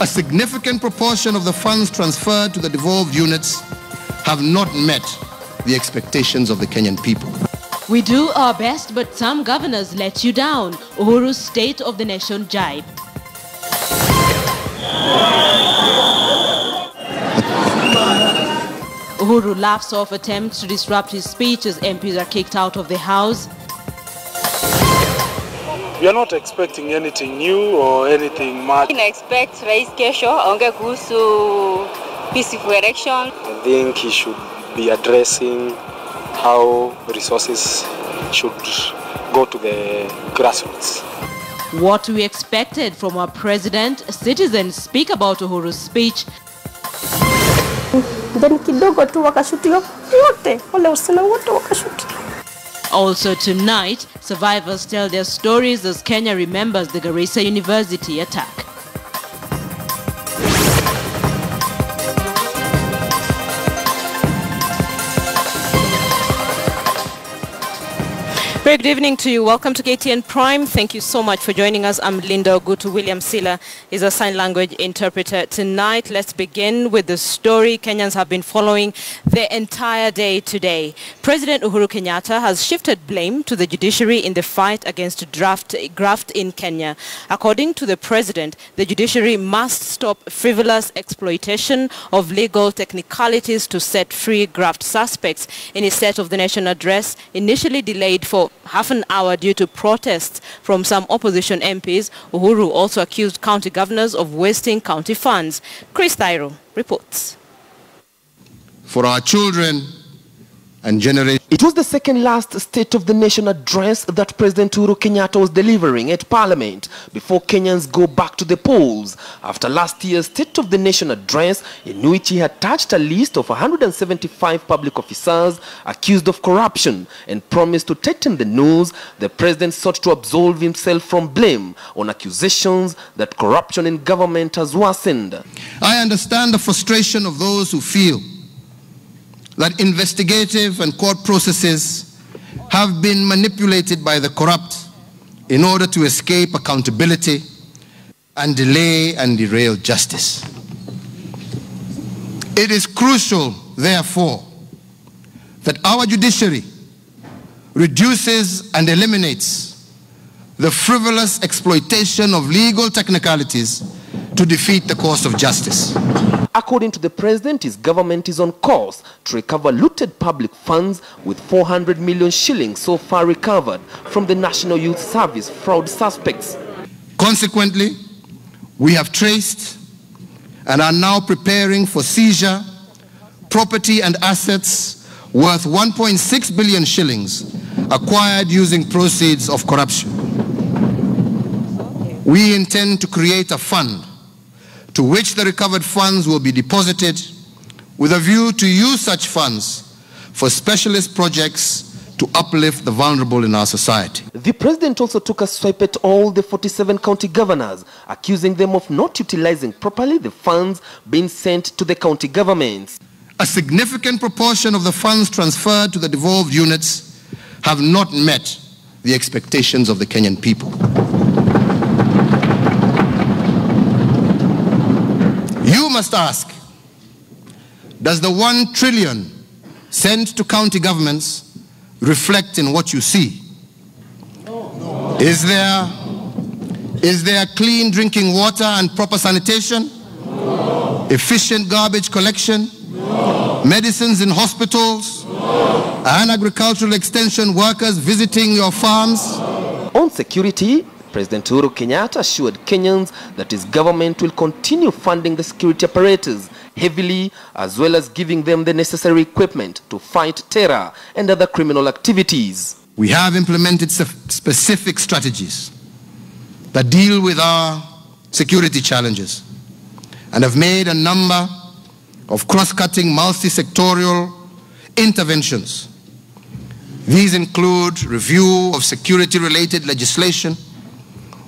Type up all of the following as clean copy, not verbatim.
A significant proportion of the funds transferred to the devolved units have not met the expectations of the Kenyan people. We do our best, but some governors let you down. Uhuru's State of the Nation jibe. Uhuru laughs off attempts to disrupt his speech as MPs are kicked out of the House. We are not expecting anything new or anything much. I expect Rais kesho aonge kuhusu peaceful election. I think he should be addressing how resources should go to the grassroots. What we expected from our president, citizens speak about Uhuru's speech. Then kidogo tu wakashuti yote, wale usina wote wakashuti. Also tonight, survivors tell their stories as Kenya remembers the Garissa University attack. Very good evening to you. Welcome to KTN Prime. Thank you so much for joining us. I'm Linda Ogutu. William Silla is a sign language interpreter. Tonight, let's begin with the story Kenyans have been following the entire day today. President Uhuru Kenyatta has shifted blame to the judiciary in the fight against graft in Kenya. According to the president, the judiciary must stop frivolous exploitation of legal technicalities to set free graft suspects. In his State of the Nation address, initially delayed for half an hour due to protests from some opposition MPs, Uhuru also accused county governors of wasting county funds. Chris Thairo reports. For our children and generations. It was the second last State of the Nation address that President Uhuru Kenyatta was delivering at Parliament before Kenyans go back to the polls. After last year's State of the Nation address, in which he had touched a list of 175 public officers accused of corruption and promised to tighten the noose, the president sought to absolve himself from blame on accusations that corruption in government has worsened. I understand the frustration of those who feel that investigative and court processes have been manipulated by the corrupt in order to escape accountability and delay and derail justice. It is crucial, therefore, that our judiciary reduces and eliminates the frivolous exploitation of legal technicalities to defeat the cause of justice. According to the president, his government is on course to recover looted public funds, with 400 million shillings so far recovered from the National Youth Service fraud suspects. Consequently, we have traced and are now preparing for seizure property and assets worth 1.6 billion shillings acquired using proceeds of corruption. We intend to create a fund to which the recovered funds will be deposited, with a view to use such funds for specialist projects to uplift the vulnerable in our society. The president also took a swipe at all the 47 county governors, accusing them of not utilizing properly the funds being sent to the county governments. A significant proportion of the funds transferred to the devolved units have not met the expectations of the Kenyan people. You must ask, does the 1 trillion sent to county governments reflect in what you see? No. Is there clean drinking water and proper sanitation? No. Efficient garbage collection? No. Medicines in hospitals? No. And agricultural extension workers visiting your farms? No. On security, President Uhuru Kenyatta assured Kenyans that his government will continue funding the security apparatus heavily, as well as giving them the necessary equipment to fight terror and other criminal activities. We have implemented specific strategies that deal with our security challenges and have made a number of cross-cutting multi-sectorial interventions. These include review of security-related legislation,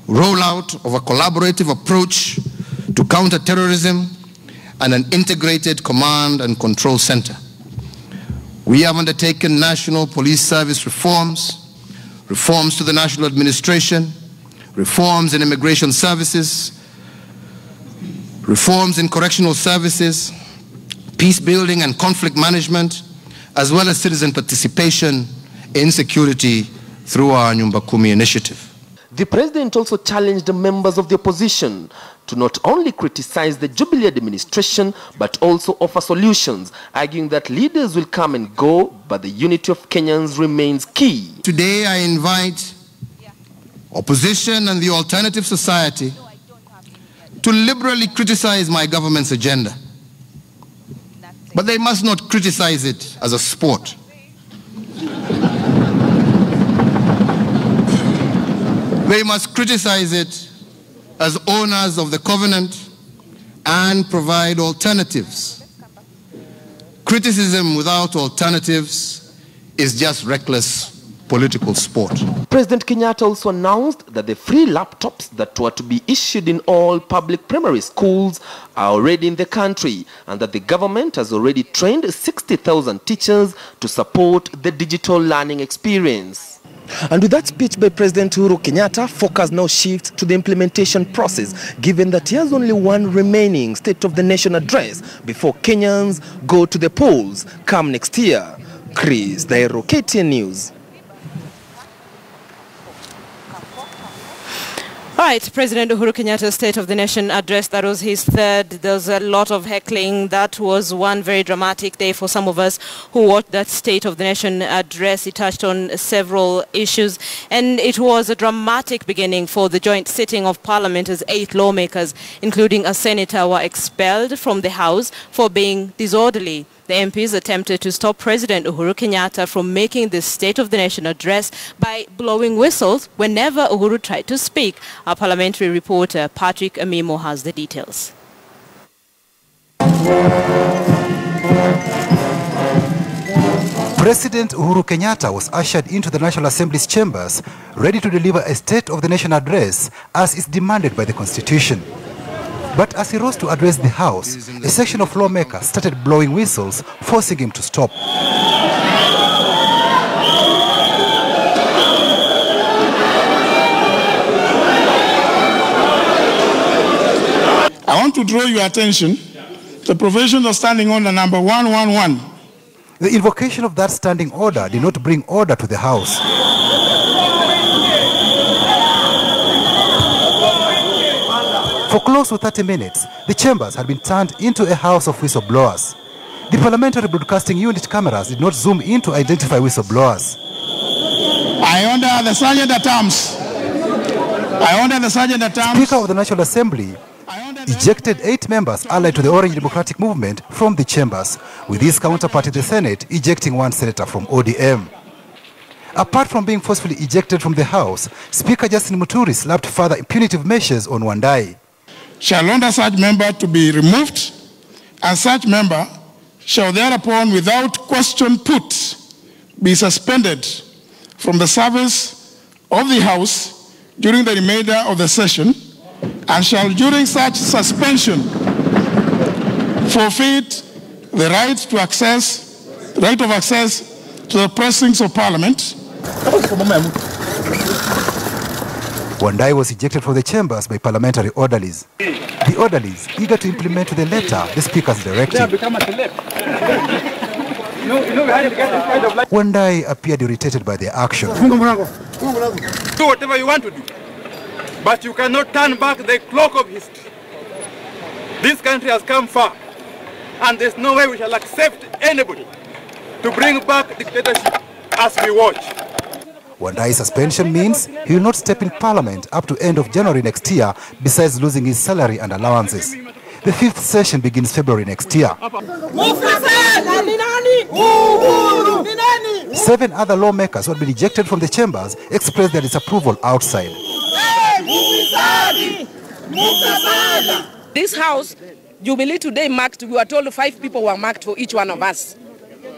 rollout of a collaborative approach to counter-terrorism, and an integrated command and control center. We have undertaken national police service reforms, reforms to the national administration, reforms in immigration services, reforms in correctional services, peace building and conflict management, as well as citizen participation in security through our Nyumba Kumi initiative. The president also challenged the members of the opposition to not only criticize the Jubilee administration but also offer solutions, arguing that leaders will come and go, but the unity of Kenyans remains key. Today I invite opposition and the alternative society to liberally criticize my government's agenda. But they must not criticize it as a sport. They must criticize it as owners of the covenant and provide alternatives. Criticism without alternatives is just reckless political sport. President Kenyatta also announced that the free laptops that were to be issued in all public primary schools are already in the country, and that the government has already trained 60,000 teachers to support the digital learning experience. And with that speech by President Uhuru Kenyatta, focus now shifts to the implementation process, given that he has only one remaining State of the Nation address before Kenyans go to the polls come next year. Chris Dairo, KTN News. Right, President Uhuru Kenyatta's State of the Nation address, that was his third. There was a lot of heckling. That was one very dramatic day for some of us who watched that State of the Nation address. He touched on several issues, and it was a dramatic beginning for the joint sitting of Parliament as 8 lawmakers, including a senator, were expelled from the House for being disorderly. The MPs attempted to stop President Uhuru Kenyatta from making this State of the Nation address by blowing whistles whenever Uhuru tried to speak. Our parliamentary reporter, Patrick Amimo, has the details. President Uhuru Kenyatta was ushered into the National Assembly's chambers, ready to deliver a State of the Nation address as is demanded by the Constitution. But as he rose to address the House, a section of lawmakers started blowing whistles, forcing him to stop. I want to draw your attention to the provisions of Standing Order number 111. The invocation of that standing order did not bring order to the House. For close to 30 minutes, the chambers had been turned into a house of whistleblowers. The Parliamentary Broadcasting Unit cameras did not zoom in to identify whistleblowers. I order the Sergeant at Arms. Speaker of the National Assembly ejected 8 members allied to the Orange Democratic Movement from the chambers, with his counterpart in the Senate ejecting 1 senator from ODM. Apart from being forcefully ejected from the House, Speaker Justin Muturi slapped further punitive measures on Wandai. Shall order such member to be removed, and such member shall thereupon without question put be suspended from the service of the House during the remainder of the session, and shall during such suspension forfeit the right of access to the precincts of Parliament. Wandai was ejected from the chambers by parliamentary orderlies. The orderlies, eager to implement to the letter the Speaker's directive. Wandai appeared irritated by their action. Do whatever you want to do, but you cannot turn back the clock of history. This country has come far, and there's no way we shall accept anybody to bring back dictatorship as we watch. Wandai's suspension means he will not step in Parliament up to end of January next year, besides losing his salary and allowances. The 5th session begins February next year. 7 other lawmakers who had been ejected from the chambers expressed their disapproval outside. This House, Jubilee today marked, we were told 5 people were marked for each one of us.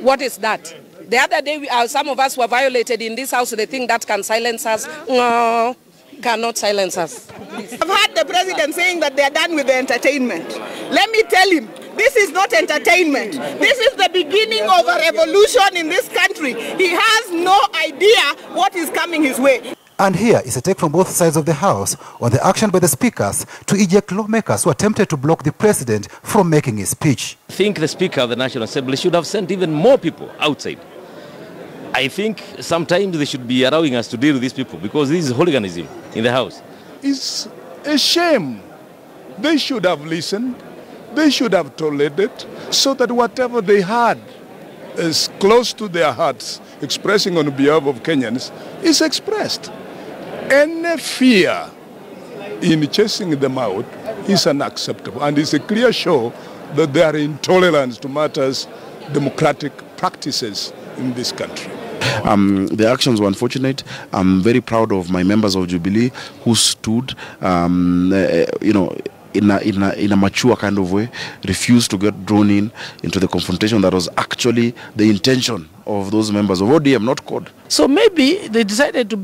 What is that? The other day, some of us were violated in this House. They think that can silence us. No, cannot silence us. I've heard the president saying that they're done with the entertainment. Let me tell him, this is not entertainment. This is the beginning of a revolution in this country. He has no idea what is coming his way. And here is a take from both sides of the House on the action by the speakers to eject lawmakers who attempted to block the president from making his speech. I think the Speaker of the National Assembly should have sent even more people outside. I think sometimes they should be allowing us to deal with these people because this is hooliganism in the House. It's a shame. They should have listened. They should have tolerated so that whatever they had is close to their hearts, expressing on behalf of Kenyans, is expressed. Any fear in chasing them out is unacceptable, and it's a clear show that they are intolerant to matters, democratic practices in this country. The actions were unfortunate. I'm very proud of my members of Jubilee who stood, in a mature kind of way, refused to get drawn into the confrontation that was actually the intention of those members of ODM, not CORD. So maybe they decided to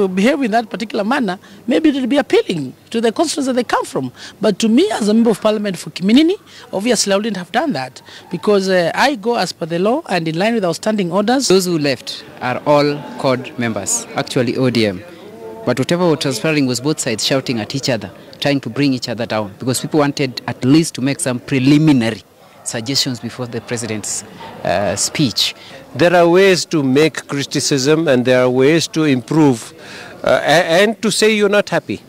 behave in that particular manner. Maybe it will be appealing to the constituents that they come from. But to me, as a member of parliament for Kiminini, obviously I wouldn't have done that because I go as per the law and in line with our standing orders. Those who left are all CORD members, actually ODM. But whatever was transpiring was both sides shouting at each other, trying to bring each other down because people wanted at least to make some preliminary suggestions before the president's speech. There are ways to make criticism and there are ways to improve and to say you're not happy.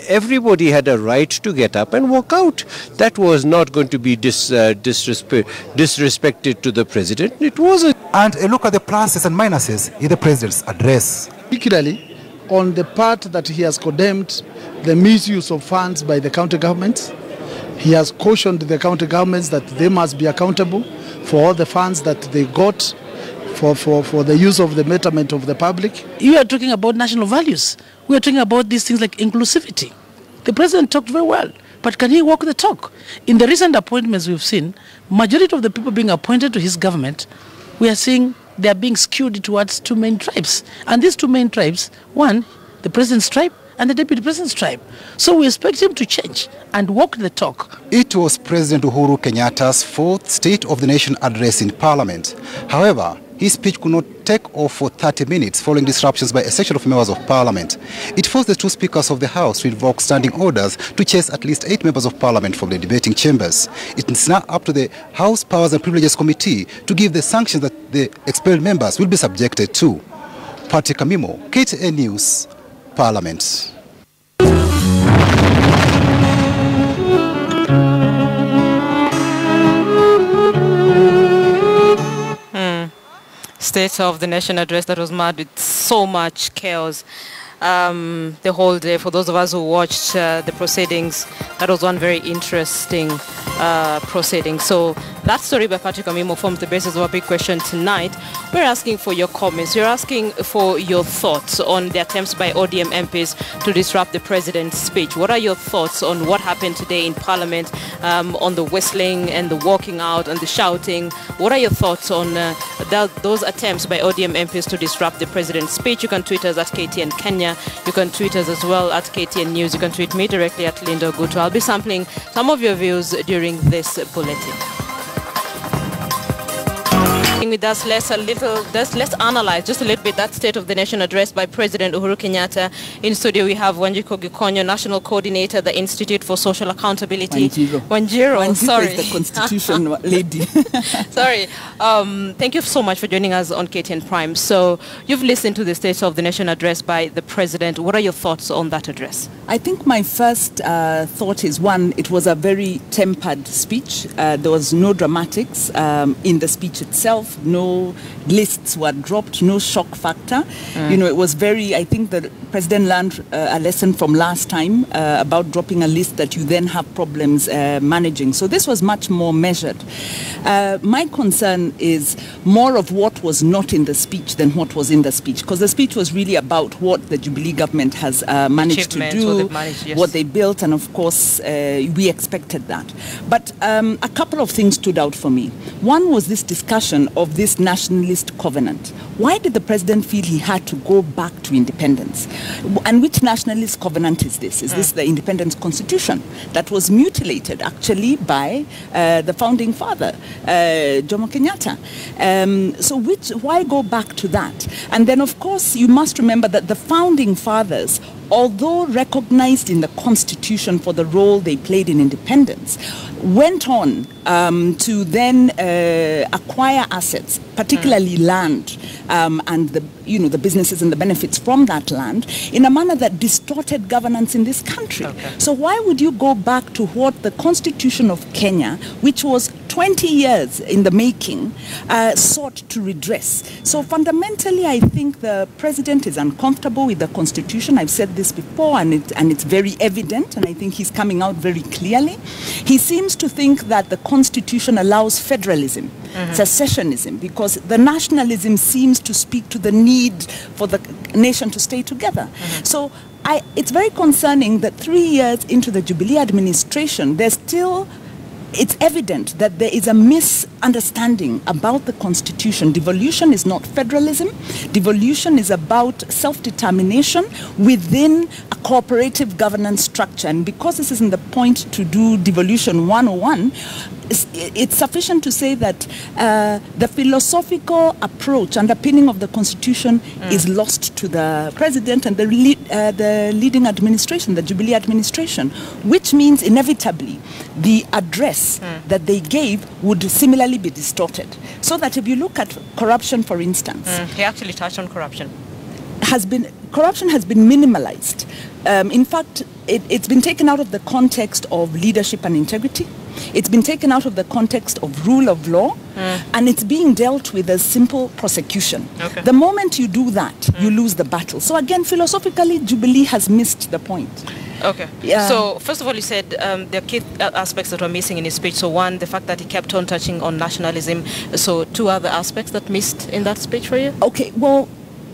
Everybody had a right to get up and walk out. That was not going to be disrespected to the president. It wasn't. And a look at the pluses and minuses in the president's address. Particularly on the part that he has condemned the misuse of funds by the county governments. He has cautioned the county governments that they must be accountable for all the funds that they got for the use of the betterment of the public. You are talking about national values. We are talking about these things like inclusivity. The president talked very well, but can he walk the talk? In the recent appointments we've seen, majority of the people being appointed to his government, we are seeing they are being skewed towards two main tribes. And these two main tribes, one, the president's tribe, and the deputy president's tribe. So we expect him to change and walk the talk. It was President Uhuru Kenyatta's fourth State of the Nation address in Parliament. However, his speech could not take off for 30 minutes following disruptions by a section of members of Parliament. It forced the two speakers of the House to invoke standing orders to chase at least 8 members of Parliament from the debating chambers. It is now up to the House Powers and Privileges Committee to give the sanctions that the expelled members will be subjected to. Patrick Amimo, KTN News, Parliament. State of the Nation address that was marred with so much chaos the whole day. For those of us who watched the proceedings, that was one very interesting proceeding. So that story by Patrick Amimo forms the basis of a big question tonight. We're asking for your comments. We're asking for your thoughts on the attempts by ODM MPs to disrupt the president's speech. What are your thoughts on what happened today in Parliament, on the whistling and the walking out and the shouting? What are your thoughts on those attempts by ODM MPs to disrupt the president's speech? You can tweet us at KTN Kenya. You can tweet us as well at KTN News. You can tweet me directly at Linda Guto. I'll be sampling some of your views during this bulletin. With us, let's analyze just a little bit that State of the Nation address by President Uhuru Kenyatta. In studio, we have Wanjiko Gikonyo, National Coordinator, the Institute for Social Accountability. Wanjiro, sorry. Is the Constitution lady. Sorry. Thank you so much for joining us on KTN Prime. So you've listened to the State of the Nation address by the President. What are your thoughts on that address? I think my first thought is, one, it was a very tempered speech. There was no dramatics in the speech itself. No lists were dropped, no shock factor. You know, it was very, I think the President learned a lesson from last time about dropping a list that you then have problems managing. So this was much more measured. My concern is more of what was not in the speech than what was in the speech, because the speech was really about what the Jubilee government has managed to do, what they built, and of course we expected that. But a couple of things stood out for me. One was this discussion of this nationalist covenant. Why did the president feel he had to go back to independence? And which nationalist covenant is this? Is this the Independence Constitution that was mutilated actually by the founding father, Jomo Kenyatta? So why go back to that? And then of course you must remember that the founding fathers, although recognized in the Constitution for the role they played in independence, went on to then acquire assets, particularly land, and the businesses and the benefits from that land, in a manner that distorted governance in this country. So why would you go back to what the Constitution of Kenya, which was 20 years in the making, sought to redress? So fundamentally, I think the president is uncomfortable with the Constitution. I've said this before, and it's very evident, and I think he's coming out very clearly. He seems to think that the Constitution allows federalism, secessionism, because the nationalism seems to speak to the need for the nation to stay together. So it's very concerning that 3 years into the Jubilee administration, it's evident that there is a misunderstanding about the Constitution. Devolution is not federalism. Devolution is about self-determination within a cooperative governance structure. And because this isn't the point to do devolution 101, it's sufficient to say that the philosophical approach underpinning of the Constitution is lost to the president and the leading administration, the Jubilee administration, which means inevitably the address that they gave would similarly be distorted. So that if you look at corruption, for instance, he actually touched on corruption. Corruption has been minimalized. In fact, it's been taken out of the context of leadership and integrity. It's been taken out of the context of rule of law, and it's being dealt with as simple prosecution. The moment you do that, you lose the battle. So again, philosophically, Jubilee has missed the point. Okay. Yeah. So first of all, you said there are key aspects that were missing in his speech. So one, the fact that he kept on touching on nationalism. So two other aspects that missed in that speech for you? Okay, well,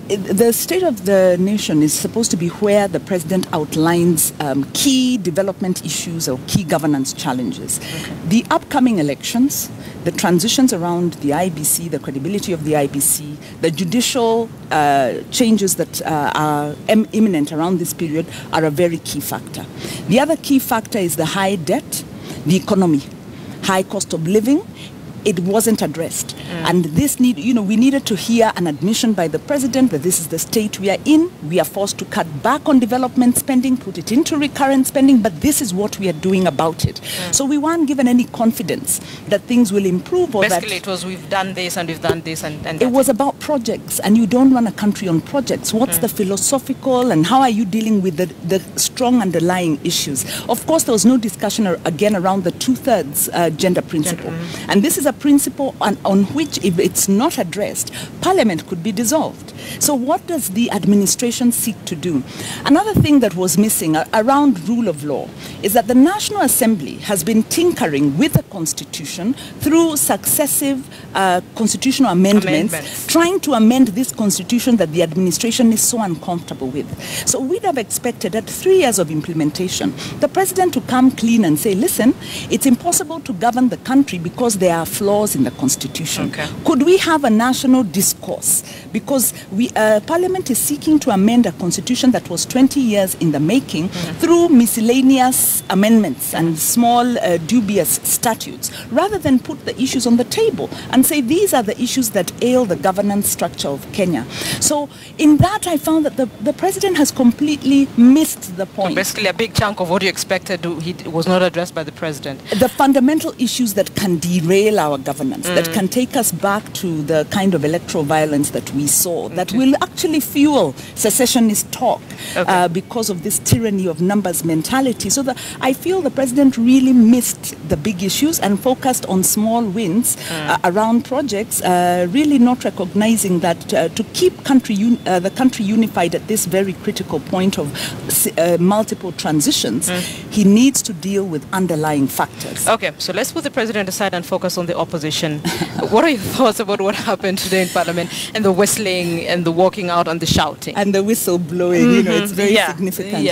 the State of the Nation is supposed to be where the president outlines key development issues or key governance challenges. The upcoming elections, the transitions around the IBC, the credibility of the IBC, the judicial changes that are imminent around this period are a very key factor. The other key factor is the high debt, the economy, high cost of living. It wasn't addressed. And this we needed to hear an admission by the president that this is the state we are in. We are forced to cut back on development spending, put it into recurrent spending, but this is what we are doing about it. So we weren't given any confidence that things will improve. Or basically, it was we've done this and we've done this and it was about projects, and you don't run a country on projects. What's the philosophical and how are you dealing with the strong underlying issues? Of course, there was no discussion again around the 2/3 gender principle. And this is a principle on which, if it's not addressed, Parliament could be dissolved. So what does the administration seek to do? Another thing that was missing around rule of law is that the National Assembly has been tinkering with the Constitution through successive constitutional amendments, trying to amend this Constitution that the administration is so uncomfortable with. So we'd have expected at 3 years of implementation, the president to come clean and say, listen, it's impossible to govern the country because there are flaws in the Constitution. Could we have a national discourse? Because Parliament is seeking to amend a Constitution that was 20 years in the making through miscellaneous amendments and small dubious statutes, rather than put the issues on the table and say these are the issues that ail the governance structure of Kenya. So in that, I found that the president has completely missed the point. So basically, a big chunk of what you expected was not addressed by the president. The fundamental issues that can derail our governance, that can take us back to the kind of electoral violence that we saw, that will actually fuel secessionist talk because of this tyranny of numbers mentality. So I feel the president really missed the big issues and focused on small wins around projects, really not recognizing that to keep the country unified at this very critical point of multiple transitions, he needs to deal with underlying factors. Okay, so let's put the president aside and focus on the opposition. What are your thoughts about what happened today in Parliament and the whistling and the walking out and the shouting? And the whistle blowing, it's very significant.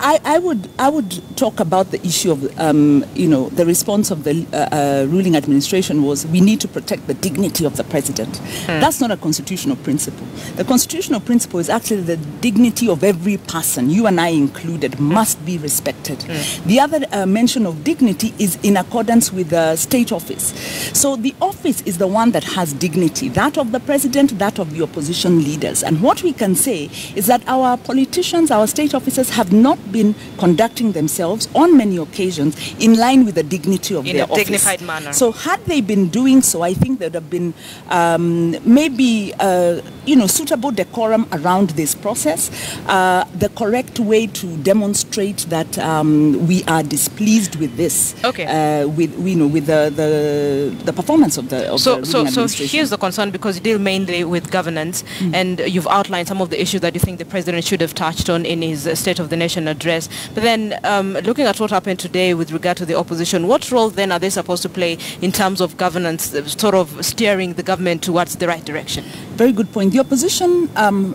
I would talk about the issue of the response of the ruling administration was we need to protect the dignity of the president. That's not a constitutional principle. The constitutional principle is actually the dignity of every person, you and I included, must be respected. The other mention of dignity is in accordance with the state office. So the office is the one that has dignity, that of the president, that of the opposition leaders. And what we can say is that our politicians, our state officers have not been conducting themselves on many occasions in line with the dignity of their office. In a dignified manner. So had they been doing so, I think there would have been maybe suitable decorum around this process, the correct way to demonstrate that we are displeased with this, with the performance of the So here's the concern, because you deal mainly with governance, and you've outlined some of the issues that you think the president should have touched on in his State of the Nation address. But then looking at what happened today with regard to the opposition, what role then are they supposed to play in terms of governance, sort of steering the government towards the right direction? Very good point. The opposition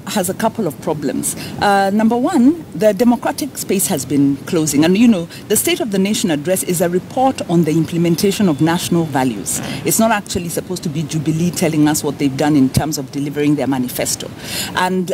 has a couple of problems. Number one, the democratic space has been closing. And the State of the Nation address is a report on the implementation of national values. It's not actually supposed to be Jubilee telling us what they've done in terms of delivering their manifesto. And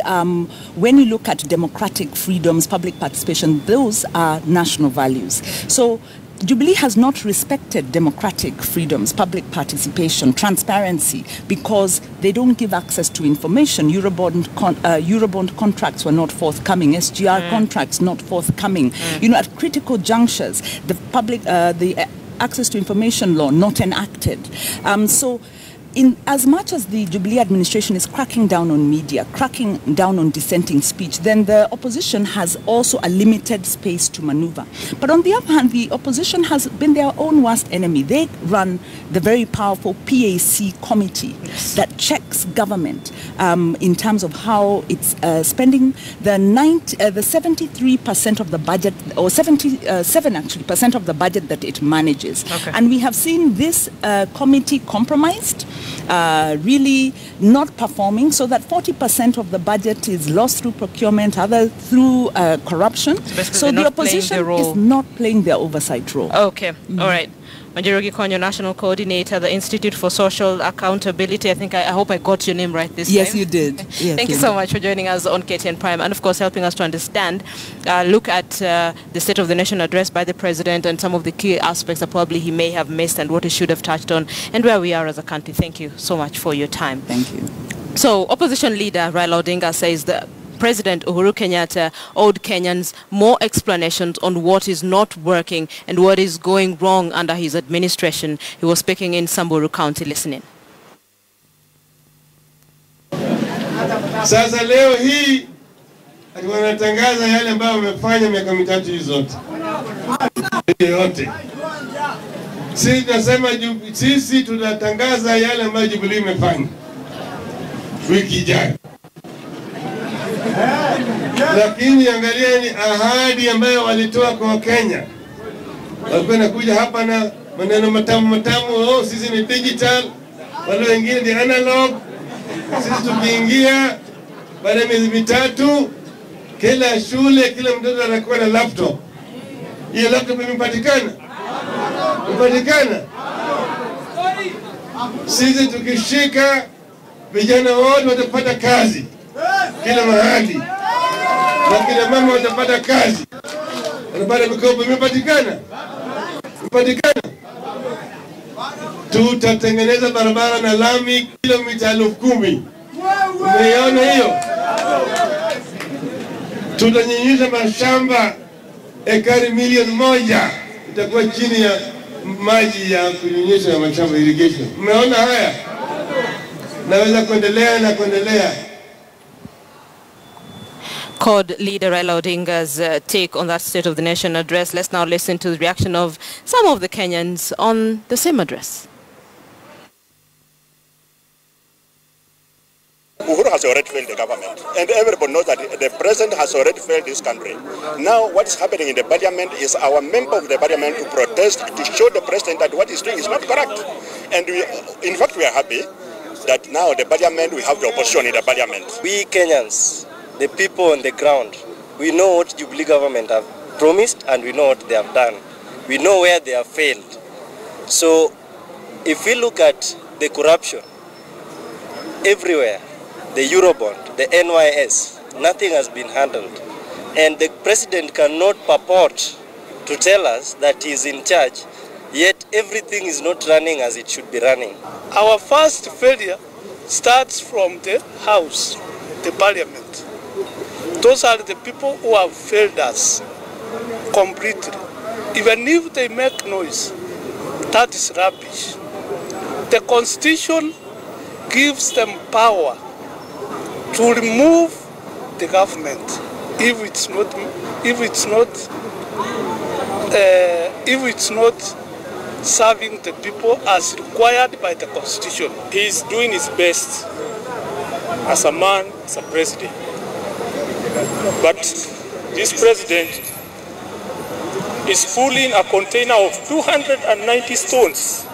when you look at democratic freedoms, public participation, those are national values. So Jubilee has not respected democratic freedoms, public participation, transparency, because they don't give access to information. Eurobond contracts were not forthcoming, SGR contracts not forthcoming. At critical junctures, the access to information law not enacted. So in as much as the Jubilee administration is cracking down on media, cracking down on dissenting speech, then the opposition has also a limited space to maneuver. But on the other hand, the opposition has been their own worst enemy. They run the very powerful PAC committee that checks government in terms of how it's spending the 73% of the budget, or 77% actually percent of the budget that it manages. And we have seen this committee compromised, really not performing, so that 40% of the budget is lost through procurement, other through corruption. So the opposition is not playing their oversight role. Okay, all right. Manjirogi Konyo, National Coordinator, the Institute for Social Accountability. I hope I got your name right this time. Yes, you did. Yes, Thank you so much for joining us on KTN Prime, and of course helping us to understand, look at the State of the Nation address by the President and some of the key aspects that probably he may have missed and what he should have touched on, and where we are as a country. Thank you so much for your time. Thank you. So opposition leader Raila Odinga says that President Uhuru Kenyatta owed Kenyans more explanations on what is not working and what is going wrong under his administration. He was speaking in Samburu County. Listening. Sasa leo hii wanatangaza yale ambayo wamefanya miaka mitatu hii zote. Yote. Sisi tunatangaza yale ambayo Jubilee imefanya wiki ijayo. Lakini angalieni ahadi ambayo walitoa kwa Kenya. Walikuwa nakuja hapa na maneno matamu, sisi ni digital, wale wengine ni analog. Sisi tukiingia baada ya miezi mitatu, kila shule, kila mtoto anakuwa na laptop. Hiyo laptop imepatikana. Sisi tukishika, vijana wote watapata kazi kila mahali, na kila mama watapata kazi, wanapata mikopo. Imepatikana. Tutatengeneza barabara na lami kilomita 10,000. Umeona hiyo? Tutanyunyisha mashamba ekari 1,000,000 itakuwa chini ya maji ya kunyunyisha mashamba, irrigation. Umeona haya? Naweza kuendelea. CORD leader Raila Odinga's take on that State of the Nation address. Let's now listen to the reaction of some of the Kenyans on the same address. Uhuru has already failed the government, and everybody knows that the president has already failed this country. Now what is happening in the parliament is our member of the parliament to protest, to show the president that what he's doing is not correct. And in fact, we are happy that now the parliament, we have the opposition in the parliament. We Kenyans, the people on the ground, we know what Jubilee government have promised and we know what they have done. We know where they have failed. So if we look at the corruption everywhere, the Eurobond, the NYS, nothing has been handled. And the president cannot purport to tell us that he is in charge, yet everything is not running as it should be running. Our first failure starts from the House, the Parliament. Those are the people who have failed us completely. Even if they make noise, that is rubbish. The Constitution gives them power to remove the government if it's not serving the people as required by the Constitution. He's doing his best as a man, as a president. But this president is fooling a container of 290 stones